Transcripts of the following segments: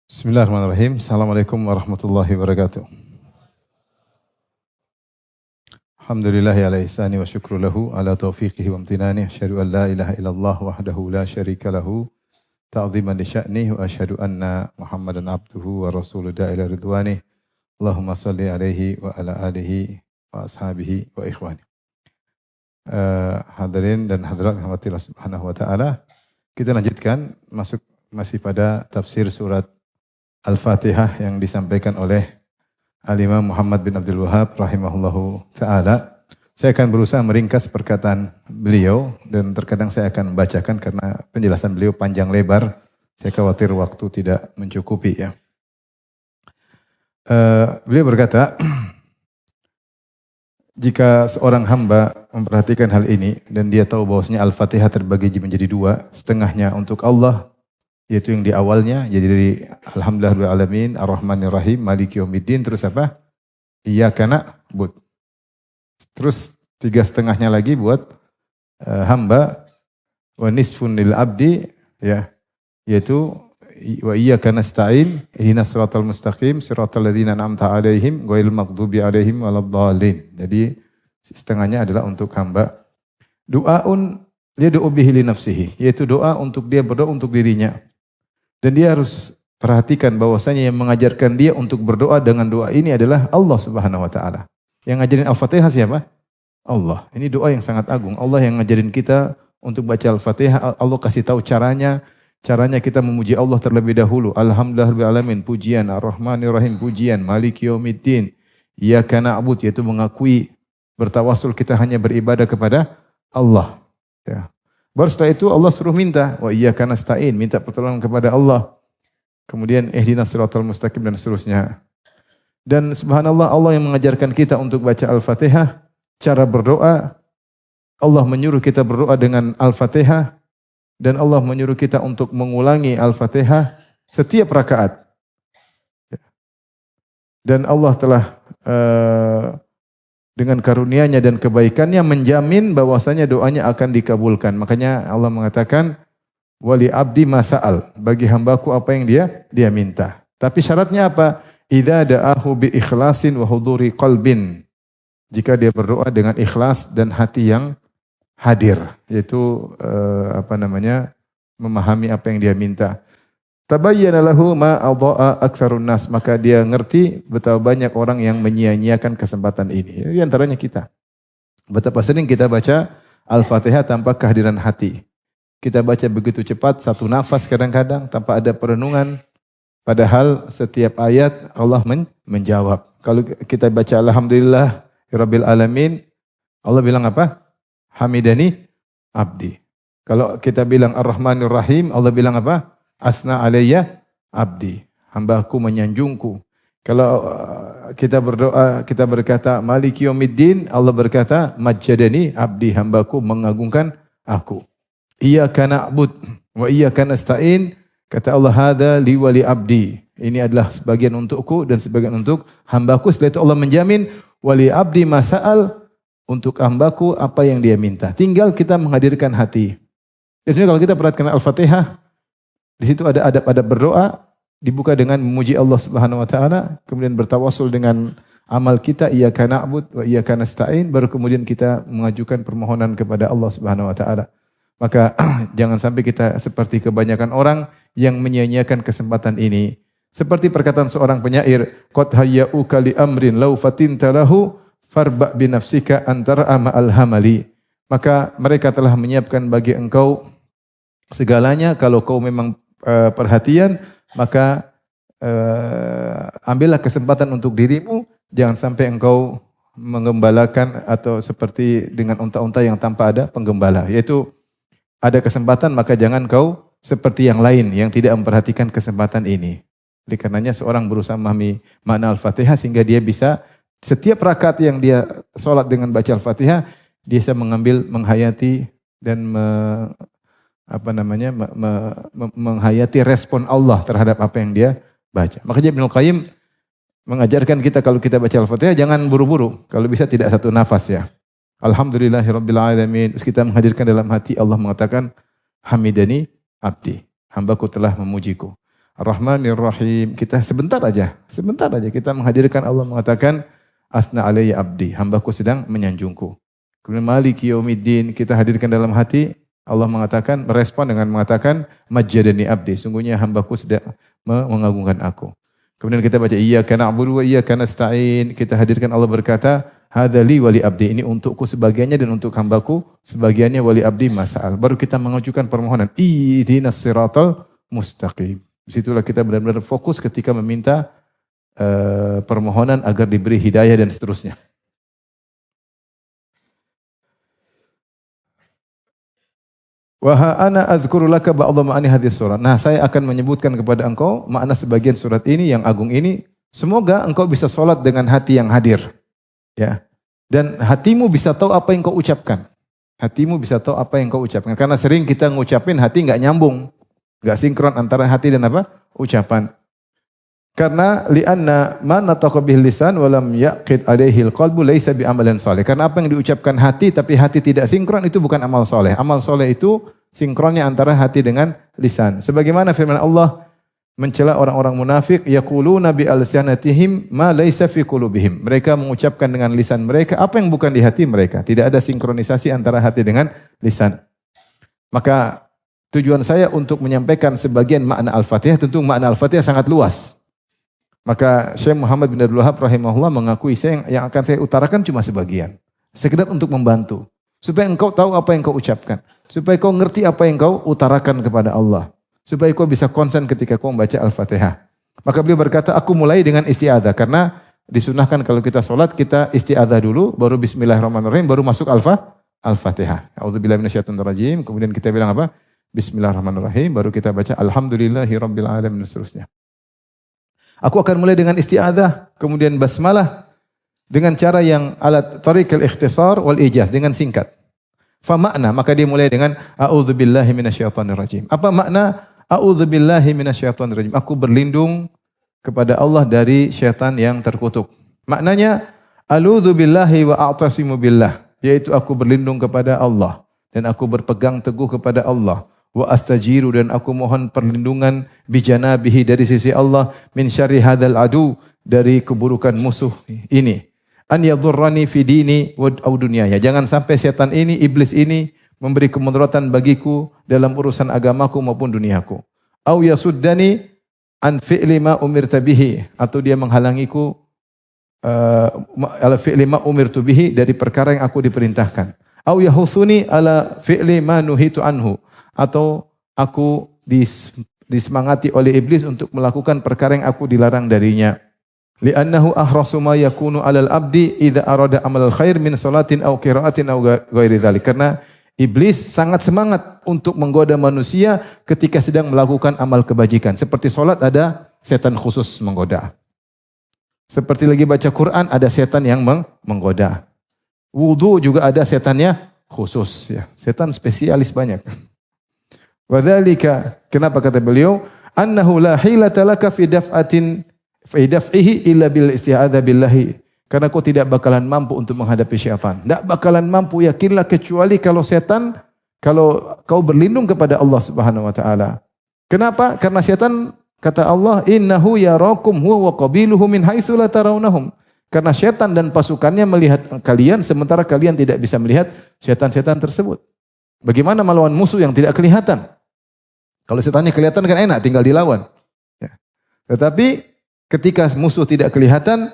Bismillahirrahmanirrahim. Assalamualaikum warahmatullahi wabarakatuh. Alhamdulillahi ala ihsani wa syukru lahu ala taufiqihi wa amtinani. Asyhadu an la ilaha illallah wahdahu la syarika lahu ta'ziman li sya'nih wa asyhadu anna Muhammadan abduhu wa rasuluhu ila ridwanih. Allahumma salli alaihi wa ala alihi wa ashabihi wa ikhwani. Hadirin dan hadirat rahmatillah subhanahu wa ta'ala. Kita lanjutkan masih pada tafsir surat Al-Fatihah yang disampaikan oleh Al-Imam Muhammad bin Abdul Wahhab rahimahullahu ta'ala. Saya akan berusaha meringkas perkataan beliau dan terkadang saya akan membacakan karena penjelasan beliau panjang lebar. Saya khawatir waktu tidak mencukupi ya. Beliau berkata, jika seorang hamba memperhatikan hal ini dan dia tahu bahwasanya Al-Fatihah terbagi menjadi dua, setengahnya untuk Allah, yaitu yang di awalnya, jadi dari Alhamdulillahirabbil alamin, Ar-Rahmanir-Rahim, Maliki Yaumiddin, terus apa? Iyyaka na'budu. Terus 3/2-nya lagi buat hamba, wa nisfun lil abdi, ya, yaitu wa iyyaka nasta'in, ihdinas siratal mustaqim, siratal ladzina an'amta 'alaihim, ghairil maghdubi 'alaihim waladdallin. Jadi setengahnya adalah untuk hamba. Du'aun yad'u bihi li nafsihi, yaitu doa untuk dia berdoa untuk dirinya. Dan dia harus perhatikan bahwasanya yang mengajarkan dia untuk berdoa dengan doa ini adalah Allah Subhanahu wa taala. Yang ngajarin Al-Fatihah siapa? Allah. Ini doa yang sangat agung. Allah yang ngajarin kita untuk baca Al-Fatihah. Allah kasih tahu caranya. Caranya kita memuji Allah terlebih dahulu. Alhamdulillahirabbil alamin, pujian, Ar-Rahmanir-Rahim, pujian, Maliki Yaumiddin, Iyyaka na'budu, yaitu mengakui bertawasul kita hanya beribadah kepada Allah. Ya. Baru setelah itu Allah suruh minta, wa iyyaka nasta'in, minta pertolongan kepada Allah. Kemudian ihdinas siratal mustaqim dan seterusnya. Dan subhanallah, Allah yang mengajarkan kita untuk baca Al-Fatihah, cara berdoa. Allah menyuruh kita berdoa dengan Al-Fatihah. Dan Allah menyuruh kita untuk mengulangi Al-Fatihah setiap rakaat. Dan Allah telah dengan karunia-Nya dan kebaikannya menjamin bahwasanya doanya akan dikabulkan. Makanya Allah mengatakan, wali abdi masa'al, bagi hambaku apa yang dia minta. Tapi syaratnya apa? Idza da'ahu bi ikhlasin wa huduri qalbin. Jika dia berdoa dengan ikhlas dan hati yang hadir, yaitu memahami apa yang dia minta. Tabayyana lahu ma adha'a aktsarun nas, maka dia ngerti betapa banyak orang yang menyia-nyiakan kesempatan ini. Di antaranya kita. Betapa sering kita baca Al-Fatihah tanpa kehadiran hati. Kita baca begitu cepat, satu nafas kadang-kadang tanpa ada perenungan. Padahal setiap ayat Allah menjawab. Kalau kita baca Alhamdulillah Rabbil Alamin, Allah bilang apa? Hamidani abdi. Kalau kita bilang Ar-Rahmanir Rahim, Allah bilang apa? Asna alayya abdi. Hambaku menyanjungku. Kalau kita berdoa, kita berkata Maliki Yaumiddin, Allah berkata Majjadani abdi, hambaku mengagungkan aku. Iyyaka na'budu wa iyyaka nasta'in, kata Allah, hadza li wa li abdi. Ini adalah sebagian untukku dan sebagian untuk hambaku. Setelah itu Allah menjamin wali abdi masa'al, untuk hambaku apa yang dia minta. Tinggal kita menghadirkan hati. Jadi kalau kita perhatikan Al-Fatihah, di situ ada adab-adab berdoa, dibuka dengan memuji Allah Subhanahu wa taala, kemudian bertawasul dengan amal kita, iyyaka na'budu wa iyyaka nasta'in, baru kemudian kita mengajukan permohonan kepada Allah Subhanahu wa taala. Maka jangan sampai kita seperti kebanyakan orang yang menyia-nyiakan kesempatan ini. Seperti perkataan seorang penyair, qad hayya'uka li amrin law fatinta lahu farba binafsika antara ma'al hamali. Maka mereka telah menyiapkan bagi engkau segalanya. Kalau kau memang perhatian, maka ambillah kesempatan untuk dirimu. Jangan sampai engkau menggembalakan atau seperti dengan unta-unta yang tanpa ada penggembala. Yaitu ada kesempatan, maka jangan kau seperti yang lain yang tidak memperhatikan kesempatan ini. Oleh karenanya seorang berusaha memahami makna Al-Fatihah sehingga dia bisa setiap rakaat yang dia sholat dengan baca Al-Fatihah, dia bisa mengambil, menghayati dan menghayati respon Allah terhadap apa yang dia baca. Makanya Ibnu Qayyim mengajarkan kita kalau kita baca Al-Fatihah jangan buru-buru. Kalau bisa tidak satu nafas ya. Alhamdulillahirabbil alamin. Terus kita menghadirkan dalam hati, Allah mengatakan hamidani abdi. Hambaku telah memujiku. Ar-Rahmanir Rahim. Kita sebentar aja kita menghadirkan Allah mengatakan asna alayya abdi, hambaku sedang menyanjungku. Kemudian Maliki Yaumiddin kita hadirkan dalam hati, Allah mengatakan, merespon dengan mengatakan majjadani abdi, sungguhnya hambaku sedang mengagungkan aku. Kemudian kita baca iyyaka na'budu wa iyyaka nasta'in, kita hadirkan Allah berkata hadzali wali abdi, ini untukku sebagiannya dan untuk hambaku sebagiannya, wali abdi masa'al. Baru kita mengajukan permohonan ihdinas siratal mustaqim. Disitulah kita benar-benar fokus ketika meminta permohonan agar diberi hidayah dan seterusnya. Wa ana adzkuru laka ba'dha ma'ani hadis surat. Nah, saya akan menyebutkan kepada engkau makna sebagian surat ini yang agung ini. Semoga engkau bisa salat dengan hati yang hadir. Ya. Dan hatimu bisa tahu apa yang kau ucapkan. Hatimu bisa tahu apa yang kau ucapkan. Karena sering kita ngucapin hati enggak nyambung. Enggak sinkron antara hati dan apa? Ucapan. Karena li'anna ma nataqa bil lisan wa lam yaqid alaihi alqalbu laisa bi amalan saleh. Karena apa yang diucapkan hati tapi hati tidak sinkron itu bukan amal soleh. Amal soleh itu sinkronnya antara hati dengan lisan. Sebagaimana firman Allah mencela orang-orang munafik, yaquluna bi alsanatihim ma laisa fi qulubihim. Mereka mengucapkan dengan lisan mereka apa yang bukan di hati mereka. Tidak ada sinkronisasi antara hati dengan lisan. Maka tujuan saya untuk menyampaikan sebagian makna Al-Fatihah, tentu makna Al-Fatihah sangat luas. Maka Syekh Muhammad bin Abdul Wahab rahimahullah mengakui yang akan saya utarakan cuma sebagian. Sekedar untuk membantu. Supaya engkau tahu apa yang kau ucapkan. Supaya kau ngerti apa yang kau utarakan kepada Allah. Supaya kau bisa konsen ketika kau membaca Al-Fatihah. Maka beliau berkata, aku mulai dengan isti'adzah. Karena disunahkan kalau kita sholat, kita isti'adzah dulu, baru bismillahirrahmanirrahim, baru masuk Al-Fatihah. A'udzubillahi minasyaitonirrajim. Kemudian kita bilang apa? Bismillahirrahmanirrahim. Baru kita baca Alhamdulillahirabbil alamin dan seterusnya. Aku akan mulai dengan isti'adzah, kemudian basmalah dengan cara yang alat tariqil ikhtisar wal ijaz, dengan singkat. Fa makna, maka dia mulai dengan a'udzubillahi minasyaitonirrajim. Apa makna a'udzubillahi minasyaitonirrajim? Aku berlindung kepada Allah dari syaitan yang terkutuk. Maknanya a'udzubillahi wa a'tasimu billah, yaitu aku berlindung kepada Allah dan aku berpegang teguh kepada Allah. Wa astajiru, dan aku mohon perlindungan bijanabihi, dari sisi Allah, min syarri hadzal adu, dari keburukan musuh ini. An yadhurrani fi dini wa dunyaya. Jangan sampai setan ini, iblis ini memberi kemudaratan bagiku dalam urusan agamaku maupun duniaku. Au yasuddani an fi'li ma umirta bihi, atau dia menghalangiku ala fi'li ma umirtu bihi, dari perkara yang aku diperintahkan. Au yahuthuni ala fi'li ma nuhitu anhu, atau aku disemangati oleh iblis untuk melakukan perkara yang aku dilarang darinya. Li'annahu ahrasu ma yakunu 'alal abdi idza arada amal khair min salatin aw qiraatin aw ghairi dzalik. Karena iblis sangat semangat untuk menggoda manusia ketika sedang melakukan amal kebajikan. Seperti salat ada setan khusus menggoda. Seperti lagi baca Quran ada setan yang menggoda. Wudu juga ada setannya khusus ya. Setan spesialis banyak. Wadzalika, kenapa kata beliau? Annahu la hilata laka fi daf'ihi illa bil isti'adzah billahi. Karena kau tidak bakalan mampu untuk menghadapi syaitan. Tidak bakalan mampu, yakinlah, kecuali kalau setan, kalau kau berlindung kepada Allah Subhanahu wa taala. Kenapa? Karena setan, kata Allah, innahu yarakum huwa wa qabiluhu min haitsu la tarawnahum. Karena setan dan pasukannya melihat kalian sementara kalian tidak bisa melihat setan-setan tersebut. Bagaimana melawan musuh yang tidak kelihatan? Kalau setannya kelihatan kan enak, tinggal dilawan. Ya. Tetapi ketika musuh tidak kelihatan,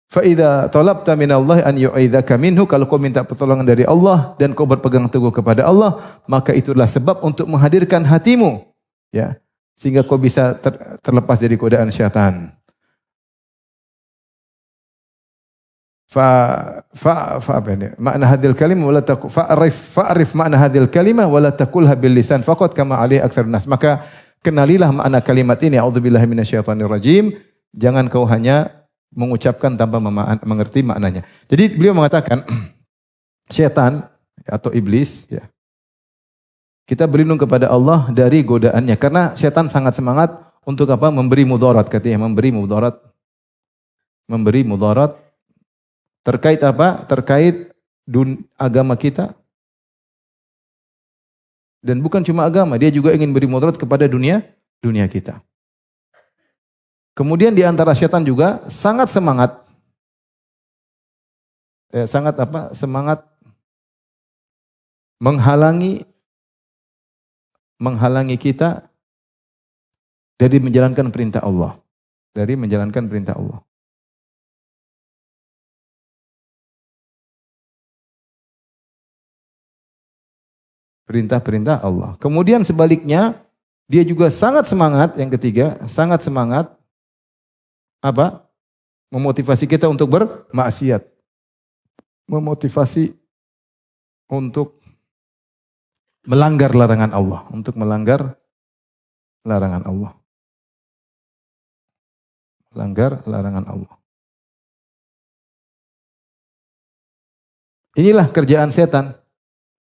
فَإِذَا طَلَبْتَ مِنَ اللَّهِ أَنْ يُعِذَكَ مِنْهُ, kalau kau minta pertolongan dari Allah dan kau berpegang teguh kepada Allah, maka itulah sebab untuk menghadirkan hatimu, ya, sehingga kau bisa terlepas dari godaan syaitan. Makna hadil kalimah wala taqul fa'rif makna hadil kalimah wala taqulha bil lisan faqat kama alai aktsarun nas. Maka kenalilah makna kalimat ini, a'udzubillahi minasyaitonir rajim. Jangan kau hanya mengucapkan tanpa mengerti maknanya. Jadi beliau mengatakan syaitan atau iblis, ya, kita berlindung kepada Allah dari godaannya karena syaitan sangat semangat untuk apa? Memberi mudarat, katanya, memberi mudarat terkait apa? Terkait agama kita. Dan bukan cuma agama, dia juga ingin beri mudarat kepada dunia kita. Kemudian di antara syaitan juga sangat semangat, semangat menghalangi kita dari menjalankan perintah Allah. Dari menjalankan perintah Allah. Perintah-perintah Allah. Kemudian sebaliknya, dia juga sangat semangat, yang ketiga, sangat semangat, memotivasi kita untuk bermaksiat. Memotivasi untuk melanggar larangan Allah. Untuk melanggar larangan Allah. Melanggar larangan Allah. Inilah kerjaan setan.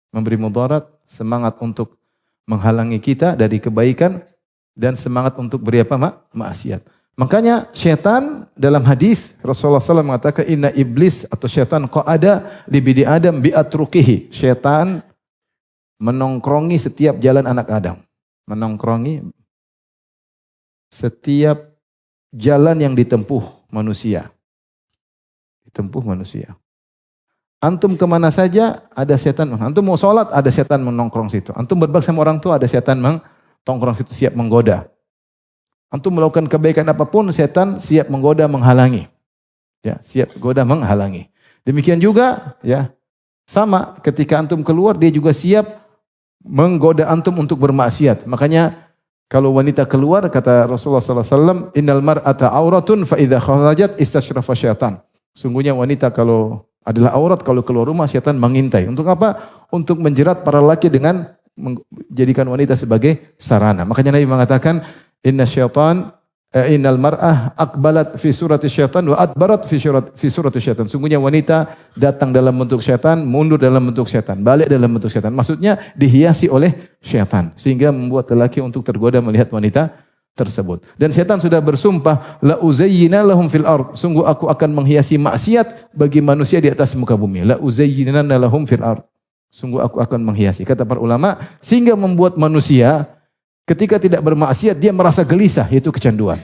Memberi mudarat, semangat untuk menghalangi kita dari kebaikan, dan semangat untuk beri maksiat. Makanya syaitan dalam hadis Rasulullah SAW mengatakan inna iblis atau syaitan qa'ada li bidi Adam bi atruqihi. Syaitan menongkrongi setiap jalan anak Adam. Menongkrongi setiap jalan yang ditempuh manusia. Ditempuh manusia. Antum kemana saja ada setan. Antum mau sholat ada setan menongkrong situ. Antum berbakti sama orang tua ada setan menongkrong situ siap menggoda. Antum melakukan kebaikan apapun setan siap menggoda menghalangi. Ya, siap goda menghalangi. Demikian juga ya sama ketika antum keluar dia juga siap menggoda antum untuk bermaksiat. Makanya kalau wanita keluar kata Rasulullah SAW, innal mar'ata auratun fa idza kharajat istashrafa syaitan. Sungguhnya wanita kalau adalah aurat, kalau keluar rumah syaitan mengintai. Untuk apa? Untuk menjerat para laki dengan menjadikan wanita sebagai sarana. Makanya Nabi mengatakan innal mar'ah aqbalat fi surati syaitan wa adbarat fi surati syaitan. Sungguhnya wanita datang dalam bentuk syaitan, mundur dalam bentuk syaitan, balik dalam bentuk syaitan. Maksudnya dihiasi oleh syaitan sehingga membuat lelaki untuk tergoda melihat wanita tersebut. Dan setan sudah bersumpah la uzayyina lahum fil ard. Sungguh aku akan menghiasi maksiat bagi manusia di atas muka bumi. La uzayyina lahum fil ard. Sungguh aku akan menghiasi. Kata para ulama, sehingga membuat manusia ketika tidak bermaksiat dia merasa gelisah, itu kecanduan.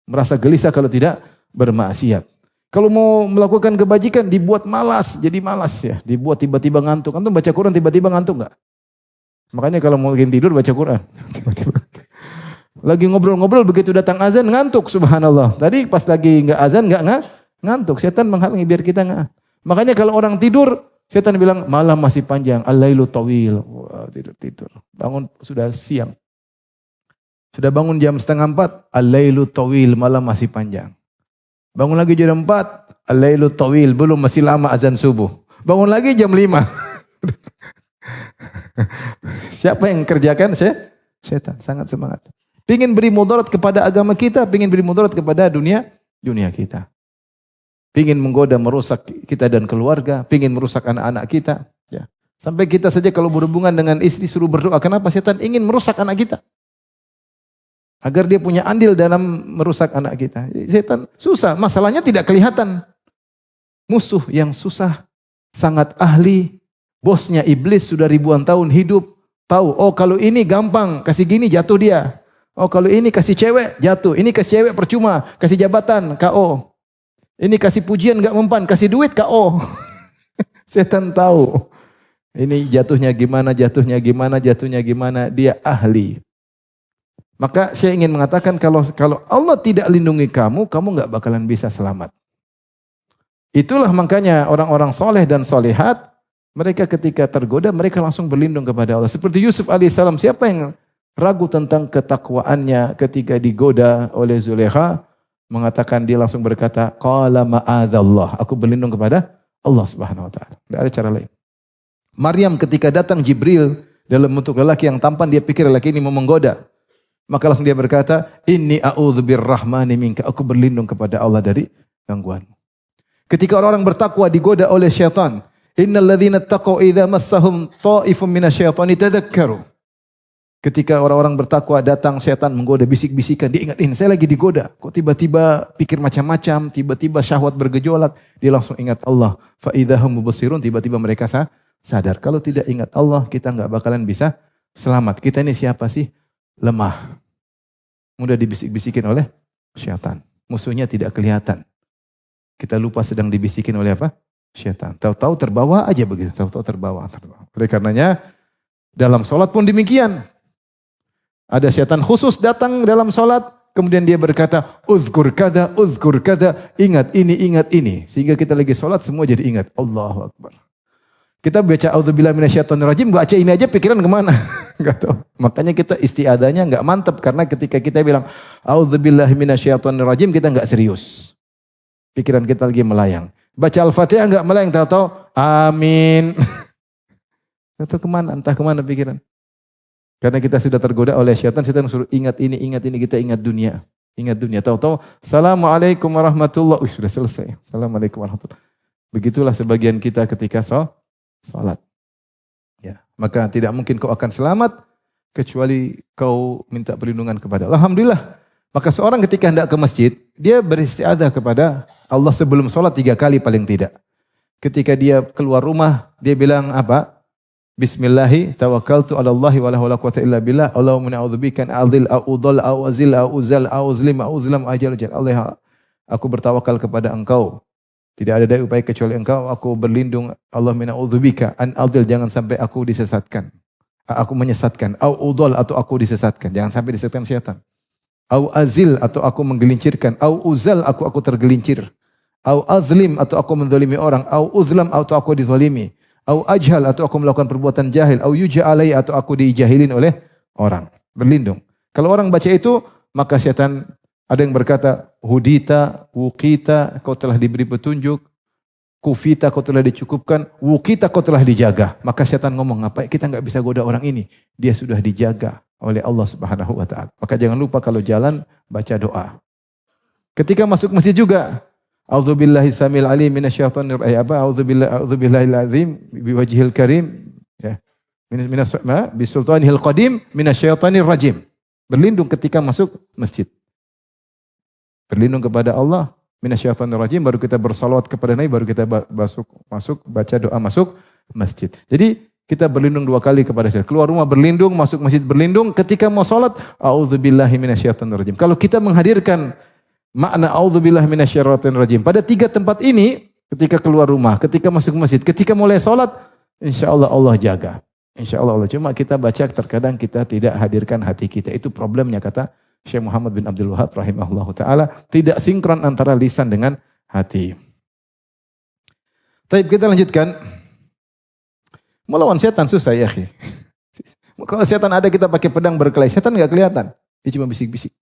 Merasa gelisah kalau tidak bermaksiat. Kalau mau melakukan kebajikan dibuat malas, jadi malas ya. Dibuat tiba-tiba ngantuk. Antum baca Quran tiba-tiba ngantuk enggak? Makanya kalau mau tidur baca Quran. Tiba-tiba. Lagi ngobrol-ngobrol begitu datang azan ngantuk, subhanallah. Tadi pas lagi enggak azan enggak ngantuk. Setan menghalangi biar kita enggak. Makanya kalau orang tidur, setan bilang malam masih panjang, al-lailu tawil. Wah, tidur. Bangun sudah siang. Sudah bangun jam 3:30, al-lailu tawil, malam masih panjang. Bangun lagi jam 4, al-lailu tawil, belum masih lama azan subuh. Bangun lagi jam 5. Siapa yang kerjakan? Setan, sangat semangat. Pingin beri mudarat kepada agama kita, pingin beri mudarat kepada dunia kita. Pingin menggoda, merusak kita dan keluarga, pingin merusak anak-anak kita. Ya. Sampai kita saja kalau berhubungan dengan istri suruh berdoa. Kenapa? Setan ingin merusak anak kita. Agar dia punya andil dalam merusak anak kita. Setan susah, masalahnya tidak kelihatan. Musuh yang susah, sangat ahli, bosnya iblis sudah ribuan tahun hidup. Tahu, oh kalau ini gampang, kasih gini jatuh dia. Oh kalau ini kasih cewek jatuh, ini kasih cewek percuma, kasih jabatan KO. Ini kasih pujian enggak mempan, kasih duit KO. Setan tahu. Ini jatuhnya gimana, dia ahli. Maka saya ingin mengatakan kalau Allah tidak lindungi kamu enggak bakalan bisa selamat. Itulah makanya orang-orang soleh dan solehat, mereka ketika tergoda, mereka langsung berlindung kepada Allah. Seperti Yusuf alaihissalam, siapa yang ragu tentang ketakwaannya ketika digoda oleh Zulekha, mengatakan dia langsung berkata, qala ma'adzallah, aku berlindung kepada Allah Subhanahu wa taala. Tidak ada cara lain. Maryam ketika datang Jibril dalam bentuk lelaki yang tampan, dia pikir lelaki ini mau menggoda. Maka langsung dia berkata, inni a'udzu birrahmani minka, aku berlindung kepada Allah dari gangguanmu. Ketika orang-orang bertakwa digoda oleh syaitan, innal ladzina taqaw idza massahum ta'ifun minasyaitani tadzakkaru. Ketika orang-orang bertakwa datang setan menggoda, bisik-bisikan, diingatin, saya lagi digoda. Kok tiba-tiba pikir macam-macam, tiba-tiba syahwat bergejolak, dia langsung ingat Allah. Fa idzahum mubsirun, tiba-tiba mereka sadar. Kalau tidak ingat Allah, kita enggak bakalan bisa selamat. Kita ini siapa sih? Lemah. Mudah dibisik-bisikin oleh Syaitan. Musuhnya tidak kelihatan. Kita lupa sedang dibisikin oleh apa? Syaitan. Tahu-tahu terbawa aja begitu. Tahu-tahu terbawa. Oleh karenanya dalam sholat pun demikian. Ada syaitan khusus datang dalam sholat. Kemudian dia berkata, uzkur kada, ingat ini. Sehingga kita lagi sholat semua jadi ingat. Allahu Akbar. Kita baca auzubillahi minasyaitonirrajim, baca ini aja pikiran kemana? Enggak tahu. Makanya kita istiadanya enggak mantap karena ketika kita bilang auzubillahi minasyaitonirrajim kita enggak serius. Pikiran kita lagi melayang. Baca Al-Fatihah enggak melayang, tahu-tahu amin. Enggak tahu kemana, entah kemana pikiran. Karena kita sudah tergoda oleh syaitan suruh ingat ini, kita ingat dunia. Ingat dunia, tahu-tahu Assalamualaikum warahmatullahi wabarakatuh. Sudah selesai. Assalamualaikum warahmatullahi wabarakatuh. Begitulah sebagian kita ketika salat. Ya, maka tidak mungkin kau akan selamat kecuali kau minta perlindungan kepada Allah. Alhamdulillah. Maka seorang ketika hendak ke masjid, dia beristiadah kepada Allah sebelum salat 3 kali paling tidak. Ketika dia keluar rumah, dia bilang apa? Bismillahi tawakkaltu 'ala Allahi wa la haula quwwata illa billah. Allahumma a'udzubika an a'dhil a'udhal a'uzil a'uzal a'uzlim a'uzlam ajal. Allah, aku bertawakal kepada Engkau. Tidak ada daya upaya kecuali Engkau. Aku berlindung, Allah mina'udzubika an adil, jangan sampai aku disesatkan. Aku menyesatkan. Au udol, atau aku disesatkan. Jangan sampai disesatkan syaitan. Au azil, atau aku menggelincirkan. Au uzal, aku tergelincir. Au azlim, atau aku menzalimi orang. Au uzlam, atau aku dizalimi. Au ajhal, atau aku melakukan perbuatan jahil. Au yuja alai, atau aku dijahilin oleh orang. Berlindung. Kalau orang baca itu, maka syaitan ada yang berkata, hudita, wukita, kau telah diberi petunjuk. Kufita, kau telah dicukupkan. Wukita, kau telah dijaga. Maka syaitan ngomong, apa kita enggak bisa goda orang ini? Dia sudah dijaga oleh Allah Subhanahu wa taala. Maka jangan lupa kalau jalan baca doa. Ketika masuk masjid juga, a'udzubillahi samil alim minasyaitonir a'udzubillahil azim biwajhil karim, ya. Bisultanihil qadim minasyaitonir rajim. Berlindung ketika masuk masjid. Berlindung kepada Allah minasyaitonir rajim, baru kita bersalawat kepada Nabi, baru kita masuk baca doa masuk masjid. Jadi kita berlindung 2 kali kepada syaitan. Keluar rumah berlindung, masuk masjid berlindung, ketika mau salat a'udzubillahi minasyaitonir rajim. Kalau kita menghadirkan makna a'udzubillahi minasyaitonir rajim pada 3 tempat ini, ketika keluar rumah, ketika masuk masjid, ketika mulai salat, insyaallah Allah jaga. Insyaallah Allah. Cuma kita baca terkadang kita tidak hadirkan hati kita. Itu problemnya, kata Syekh Muhammad bin Abdul Wahab rahimahullahu taala, tidak sinkron antara lisan dengan hati. Baik, kita lanjutkan. Melawan setan susah ya, akhi. Kalau setan ada kita pakai pedang berkelahi, setan enggak kelihatan. Dia cuma bisik-bisik.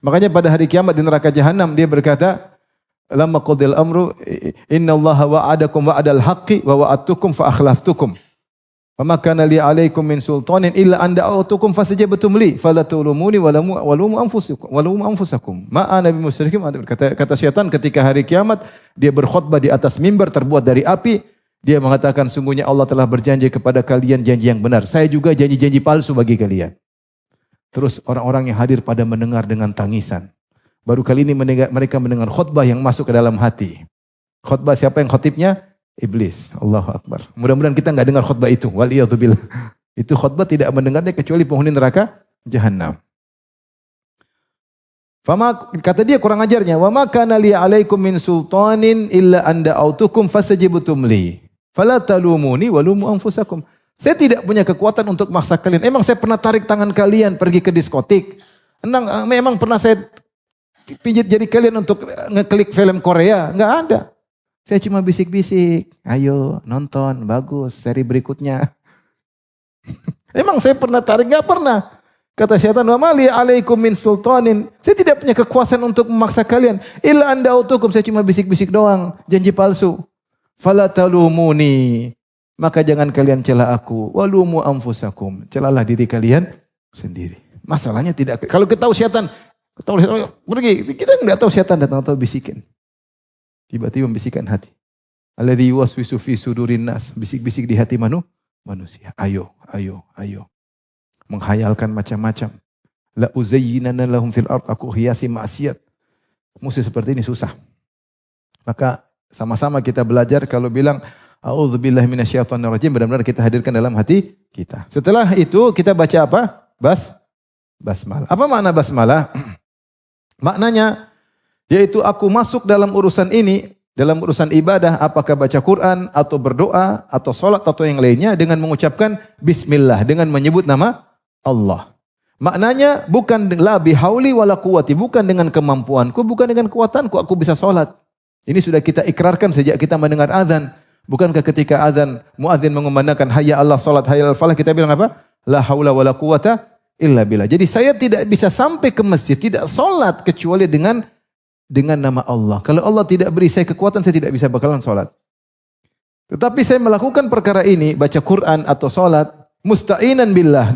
Makanya pada hari kiamat di neraka jahanam dia berkata, "Lamma qadil amru innallaha wa'adakum wa'adal haqqi wa wa'adtukum fa akhlaftukum." Wa ma kana li 'alaikum min sultanin illa an da'awtukum fastajabtum li fala tulumuni walumu anfusakum ma ana bimusyrikin. Kata syaitan ketika hari kiamat dia berkhutbah di atas mimbar terbuat dari api, dia mengatakan sungguhnya Allah telah berjanji kepada kalian janji yang benar, saya juga janji-janji palsu bagi kalian. Terus orang-orang yang hadir pada mendengar dengan tangisan. Baru kali ini mereka mendengar khutbah yang masuk ke dalam hati. Khutbah siapa yang khotibnya? Iblis. Allahu Akbar. Mudah-mudahan kita enggak dengar khutbah itu. Waliyadzubillah. Itu khutbah tidak mendengarnya kecuali penghuni neraka jahanam. Kata dia kurang ajarnya, "Wa ma kana li 'alaikum min sultanin illa an da'autukum fastajabtum li. Fala talumuni walumu anfusakum." Saya tidak punya kekuatan untuk memaksa kalian. Emang saya pernah tarik tangan kalian pergi ke diskotik? Memang pernah saya pijit jari kalian untuk ngeklik film Korea? Enggak ada. Saya cuma bisik-bisik, ayo nonton, bagus, seri berikutnya. Emang saya pernah tarik? Enggak pernah. Kata syaitan, "Wa mali 'alaikum min sultanin." Saya tidak punya kekuasaan untuk memaksa kalian. Illa an da'autukum, saya cuma bisik-bisik doang, janji palsu. Fala talumuni, maka jangan kalian cela aku. Walumu anfusakum, celalah diri kalian sendiri. Masalahnya tidak, kalau kita tahu syaitan, pergi, kita enggak tahu syaitan datang atau bisikin. Tiba-tiba membisikkan hati. Alladzi yuwaswisu fi sudurin nas, bisik-bisik di hati manusia. Ayo. Menghayalkan macam-macam. La uzayyinanna lahum fil ard, aku hiasi maksiat. Musuh seperti ini susah. Maka sama-sama kita belajar kalau bilang a'udzubillahi minasyaitonir rajim, benar-benar kita hadirkan dalam hati kita. Setelah itu kita baca apa? Basmalah. Apa makna basmalah? Maknanya yaitu aku masuk dalam urusan ini, dalam urusan ibadah, apakah baca Quran atau berdoa atau salat atau yang lainnya dengan mengucapkan bismillah, dengan menyebut nama Allah. Maknanya bukan la bihauli wala quwwati, bukan dengan kemampuanku, bukan dengan kekuatanku aku bisa salat. Ini sudah kita ikrarkan sejak kita mendengar azan. Bukankah ketika azan muadzin mengumandangkan hayya 'alas salat hayya 'alal falah kita bilang apa? La haula wala quwwata illa billah. Jadi saya tidak bisa sampai ke masjid, tidak salat kecuali dengan nama Allah. Kalau Allah tidak beri saya kekuatan, saya tidak bisa bakalan salat. Tetapi saya melakukan perkara ini, baca Quran atau salat, musta'inan billah,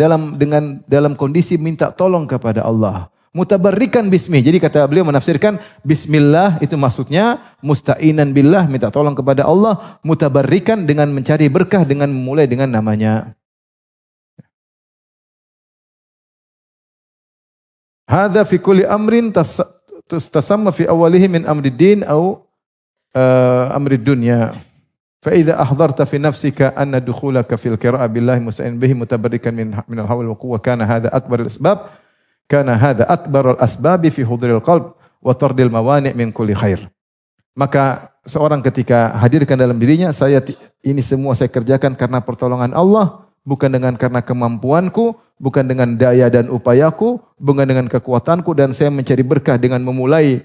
dalam kondisi minta tolong kepada Allah. Mutabarrikan bismi. Jadi kata beliau menafsirkan bismillah itu maksudnya musta'inan billah, minta tolong kepada Allah, mutabarrikan dengan mencari berkah dengan memulai dengan namanya. Hadza fi kulli amrin tasamma fi awwalihi min amri din atau amri dunya. Fa idza ahdarta fi nafsika anna dukhulaka fil qira'ah billahi musta'in bihi mutabarrikan min al-hawl wa quwwah kana hadza akbar al-asbab fi huduril qalb wa tardil mawani' min kulli khair. Maka seorang ketika hadirkan dalam dirinya, ini semua saya kerjakan karena pertolongan Allah, bukan karena kemampuanku, bukan dengan daya dan upayaku, bukan dengan kekuatanku, dan saya mencari berkah dengan memulai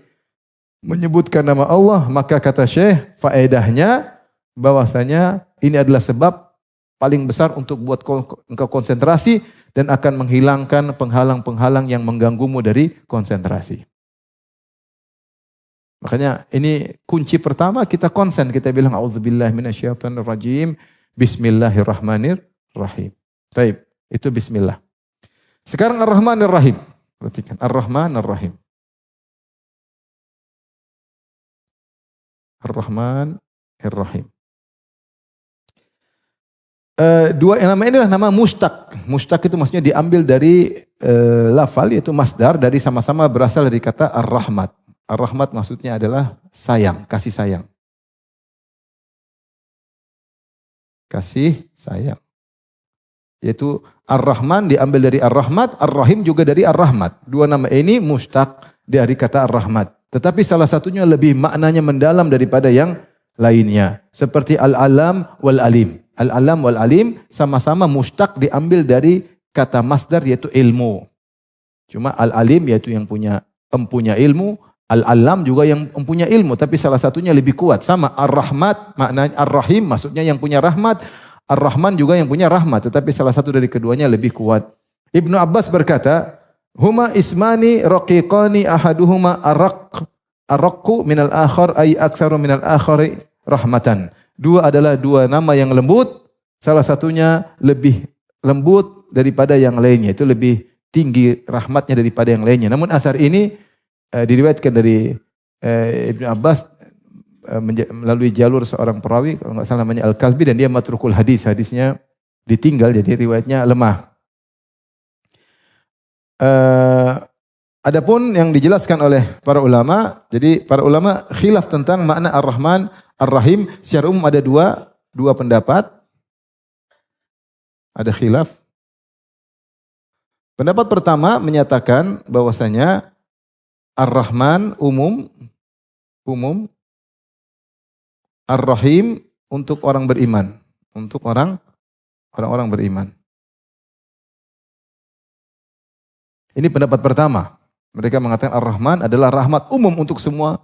menyebutkan nama Allah. Maka kata Syekh, faedahnya bahwasanya ini adalah sebab paling besar untuk buat engkau konsentrasi dan akan menghilangkan penghalang-penghalang yang mengganggumu dari konsentrasi. Makanya ini kunci pertama, kita konsen, kita bilang auzubillahi minasyaitonirrajim, bismillahirrahmanirrahim. Taib, itu bismillah. Sekarang Ar-Rahmanir-Rahim. Perhatikan, Ar-Rahmanir-Rahim. Ar-Rahmanir-Rahim. Dua nama ini adalah nama mustaq. Mustaq itu maksudnya diambil dari lafal, yaitu masdar, dari sama-sama berasal dari kata ar-rahmat. Ar-rahmat maksudnya adalah sayang, kasih sayang. Kasih sayang. Yaitu ar-Rahman diambil dari ar-rahmat, ar-Rahim juga dari ar-rahmat. Dua nama ini mustaq dari kata ar-rahmat. Tetapi salah satunya lebih maknanya mendalam daripada yang lainnya. Seperti al-alam wal-alim. Al-alam wal-alim sama-sama mustaq diambil dari kata masdar yaitu ilmu. Cuma al-alim yaitu yang empunya ilmu, al-alam juga yang empunya ilmu, tapi salah satunya lebih kuat. Sama ar-rahmat maknanya ar-rahim maksudnya yang punya rahmat, ar-rahman juga yang punya rahmat, tetapi salah satu dari keduanya lebih kuat. Ibnu Abbas berkata, huma ismani raqiqani ahaduhuma araqu minal akhar ay aktsaru minal akhari rahmatan. Dua adalah dua nama yang lembut, salah satunya lebih lembut daripada yang lainnya, itu lebih tinggi rahmatnya daripada yang lainnya. Namun asar ini diriwayatkan dari Ibnu Abbas melalui jalur seorang perawi, kalau nggak salah namanya Al-Kalbi, dan dia matrukul hadis, hadisnya ditinggal, jadi riwayatnya lemah. Adapun yang dijelaskan oleh para ulama, jadi para ulama khilaf tentang makna Ar-Rahman, Ar-Rahim. Secara umum ada dua pendapat. Ada khilaf. Pendapat pertama menyatakan bahwasanya Ar-Rahman umum, Ar-Rahim untuk orang beriman, untuk orang-orang beriman. Ini pendapat pertama. Mereka mengatakan Ar-Rahman adalah rahmat umum untuk semua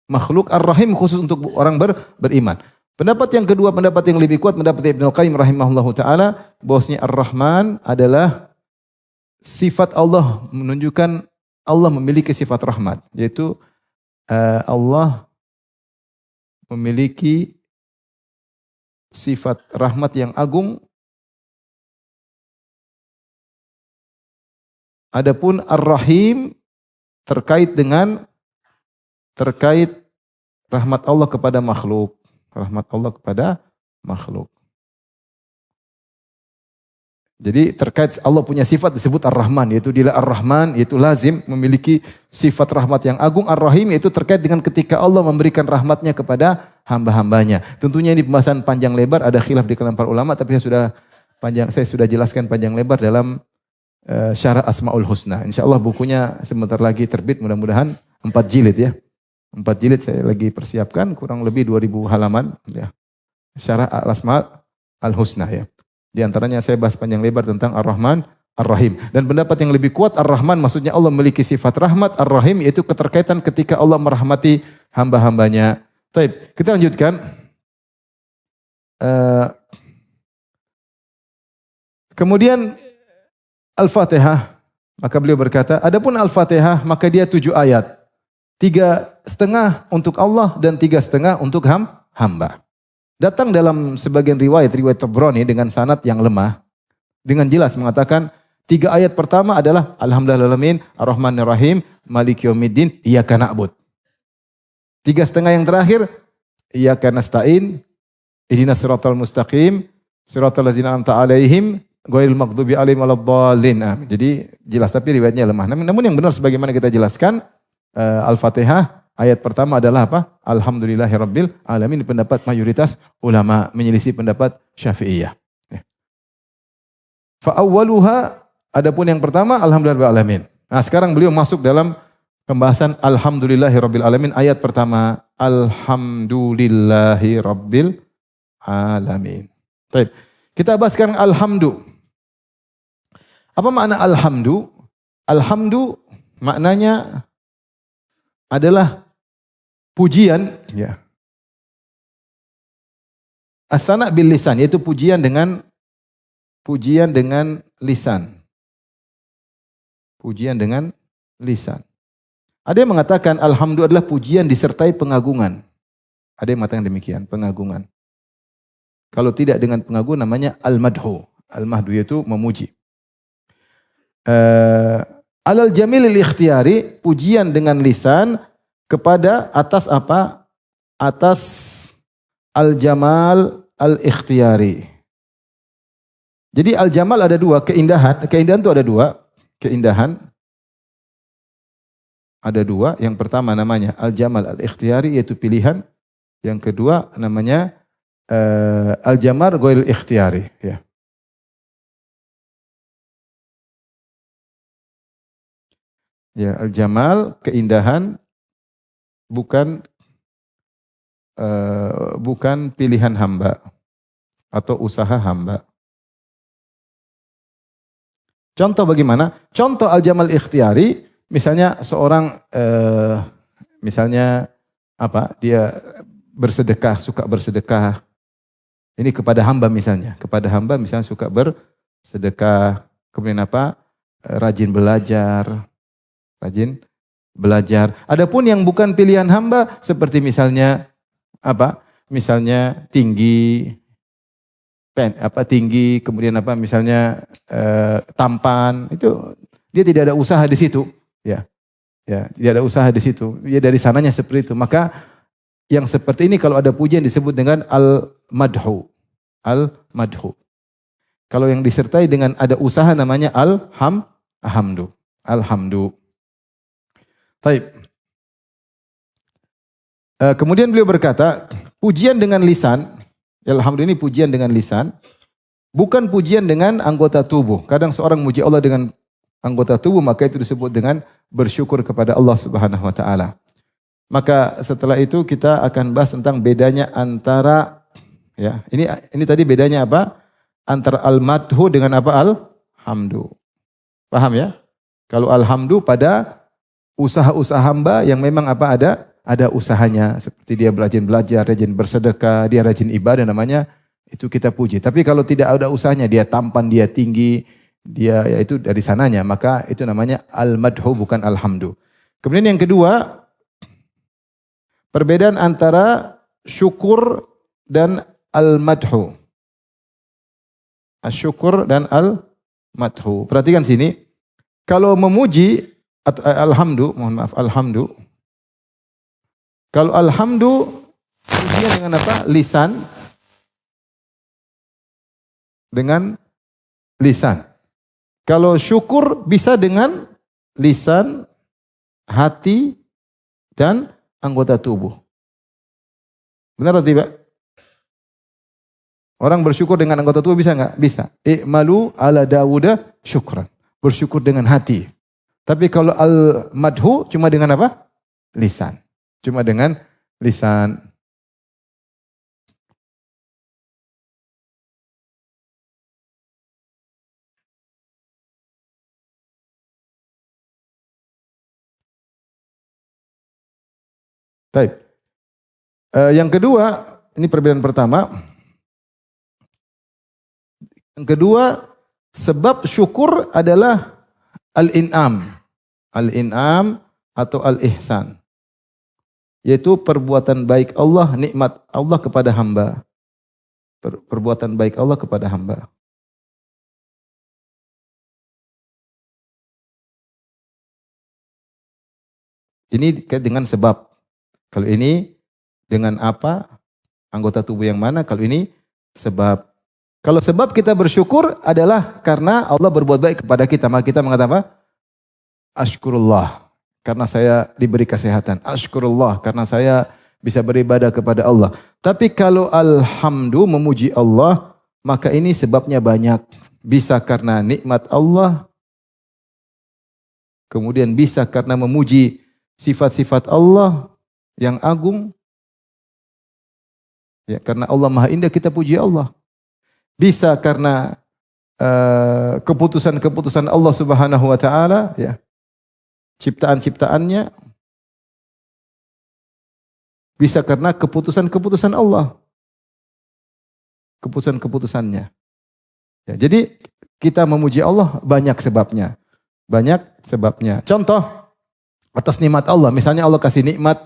makhluk, Ar-Rahim khusus untuk orang beriman. Pendapat yang kedua, pendapat yang lebih kuat, pendapat Ibnu Qayyim rahimahullahu taala, bahwasanya Ar-Rahman adalah sifat Allah, menunjukkan Allah memiliki sifat rahmat, yaitu Allah memiliki sifat rahmat yang agung. Adapun Ar-Rahim terkait rahmat Allah kepada makhluk. Rahmat Allah kepada makhluk. Jadi terkait Allah punya sifat disebut Ar-Rahman, yaitu dia Ar-Rahman, yaitu lazim memiliki sifat rahmat yang agung. Ar-Rahim yaitu terkait dengan ketika Allah memberikan rahmatnya kepada hamba-hambanya. Tentunya ini pembahasan panjang lebar, ada khilaf di kalangan para ulama, tapi saya sudah jelaskan panjang lebar dalam Syarah Asmaul Husna. Insyaallah bukunya sebentar lagi terbit, mudah-mudahan 4 jilid ya. 4 jilid saya lagi persiapkan, kurang lebih 2000 halaman ya. Syarah Al-Asmaul Al-Husna ya. Di antaranya saya bahas panjang lebar tentang Ar-Rahman Ar-Rahim. Dan pendapat yang lebih kuat, Ar-Rahman maksudnya Allah memiliki sifat rahmat, Ar-Rahim yaitu keterkaitan ketika Allah merahmati hamba-hambanya. Baik, kita lanjutkan. Kemudian Al-Fatihah, maka beliau berkata, adapun Al-Fatihah maka dia 7 ayat. 3,5 untuk Allah dan 3,5 untuk hamba. Datang dalam sebagian riwayat Tabrani dengan sanad yang lemah, dengan jelas mengatakan 3 ayat pertama adalah Alhamdulillahirrahmanirrahim, Ar-Rahmanir-Rahim, Maliki Yaumiddin, Iyyaka na'bud. 3,5 yang terakhir, Iyyaka nasta'in, Ihdinas siratal mustaqim, siratal ladzina an'amta 'alaihim, ghairil maghdubi 'alaihim waladdallin. Jadi jelas tapi riwayatnya lemah. Namun yang benar sebagaimana kita jelaskan, Al-Fatihah ayat pertama adalah apa? Alhamdulillahirabbil alamin, pendapat mayoritas ulama, menyelisih pendapat Syafi'iyah. Fa awwaluha, adapun yang pertama alhamdulillahirabbil alamin. Nah, sekarang beliau masuk dalam pembahasan alhamdulillahirabbil alamin ayat pertama, alhamdulillahirabbil alamin. Baik. Kita bahas sekarang alhamdu. Apa makna alhamdu? Alhamdu maknanya adalah pujian, ya. As-sana' bil lisan, yaitu pujian dengan lisan. Pujian dengan lisan. Ada yang mengatakan alhamdu adalah pujian disertai pengagungan. Ada yang mengatakan demikian, pengagungan. Kalau tidak dengan pengagungan namanya al-madhu. Al-madhu yaitu memuji. Alal jamilil ikhtiyari, pujian dengan lisan kepada atas apa? Atas al-jamal al-ikhtiyari. Jadi al-jamal ada 2, keindahan. Keindahan itu ada 2. Keindahan ada 2. Yang pertama namanya al-jamal al-ikhtiyari, yaitu pilihan. Yang kedua namanya al-jamar ghairil ikhtiyari. Ya. Ya, al-jamal, keindahan, bukan pilihan hamba atau usaha hamba. Contoh bagaimana? Contoh al-jamal ikhtiyari, misalnya seorang misalnya apa? Dia bersedekah, suka bersedekah. Ini kepada hamba misalnya. Kepada hamba misalnya suka bersedekah. Kemudian apa? Rajin belajar. Adapun yang bukan pilihan hamba seperti misalnya apa? Misalnya tinggi, kemudian apa? Misalnya tampan, itu dia tidak ada usaha di situ, ya. Ya, tidak ada usaha di situ. Dia dari sananya seperti itu. Maka yang seperti ini kalau ada pujian disebut dengan al-madhu. Al-madhu. Kalau yang disertai dengan ada usaha namanya al-hamdu. Alhamdu. Taib. Kemudian beliau berkata, pujian dengan lisan, alhamdulillah ini pujian dengan lisan, bukan pujian dengan anggota tubuh. Kadang seorang muji Allah dengan anggota tubuh, maka itu disebut dengan bersyukur kepada Allah Subhanahu wa taala. Maka setelah itu kita akan bahas tentang bedanya antara, ya, ini tadi bedanya apa? Antara al-madhu dengan apa? Al-hamdu. Paham ya? Kalau alhamdu pada usaha-usaha hamba yang memang apa ada usahanya, seperti dia rajin belajar, rajin bersedekah, dia rajin ibadah, namanya itu kita puji. Tapi kalau tidak ada usahanya, dia tampan, dia tinggi, dia yaitu dari sananya, maka itu namanya al-madhu bukan alhamdu. Kemudian yang kedua, perbedaan antara syukur dan al-madhu. Asyukur dan al-madhu. Perhatikan sini. Kalau memuji alhamdu, mohon maaf, alhamdu. Kalau alhamdu pujian dengan apa? Lisan. Dengan lisan. Kalau syukur bisa dengan lisan, hati, dan anggota tubuh. Benar atau tidak? Orang bersyukur dengan anggota tubuh bisa enggak? Bisa. I'malu ala Dawuda syukran. bersyukur dengan hati. Tapi kalau al-madhu cuma dengan apa? Lisan. Cuma dengan lisan. Baik. Yang kedua, ini perbedaan pertama. Yang kedua, sebab syukur adalah al-in'am. Al-in'am atau al-ihsan. Yaitu perbuatan baik Allah, nikmat Allah kepada hamba. Perbuatan baik Allah kepada hamba. Ini dengan sebab. Kalau ini dengan apa? Anggota tubuh yang mana? Kalau ini sebab. Kalau sebab kita bersyukur adalah karena Allah berbuat baik kepada kita. Maka kita mengatakan apa? Ashkurullah. Karena saya diberi kesehatan. Ashkurullah. Karena saya bisa beribadah kepada Allah. Tapi kalau alhamdu memuji Allah, maka ini sebabnya banyak. Bisa karena nikmat Allah. Kemudian bisa karena memuji sifat-sifat Allah yang agung. Ya, karena Allah Maha Indah kita puji Allah. Bisa karena keputusan-keputusan Allah Subhanahu wa taala, ya. Ciptaan-ciptaannya. Bisa karena keputusan-keputusan Allah. Keputusan-keputusannya. Ya, jadi kita memuji Allah banyak sebabnya. Banyak sebabnya. Contoh atas nikmat Allah, misalnya Allah kasih nikmat,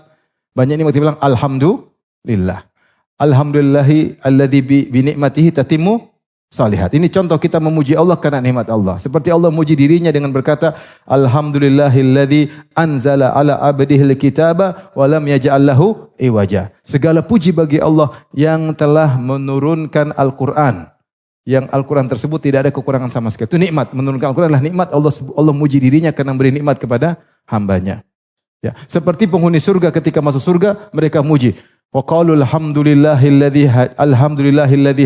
banyak nikmat dibilang alhamdulillah. Alhamdulillahi alladzi bi ni'matihi tatimmu shalihat. Ini contoh kita memuji Allah karena nikmat Allah. Seperti Allah memuji dirinya dengan berkata, alhamdulillahilladzi anzala ala abdihil kitaba wa lam yaj'al lahu iwaja. Segala puji bagi Allah yang telah menurunkan Al-Qur'an. Yang Al-Quran tersebut tidak ada kekurangan sama sekali. Itu nikmat. Menurunkan Al-Quran adalah nikmat. Allah muji dirinya karena memberi nikmat kepada hambanya. Ya. Seperti penghuni surga ketika masuk surga, mereka muji. Wa qalu alhamdulillahilladzi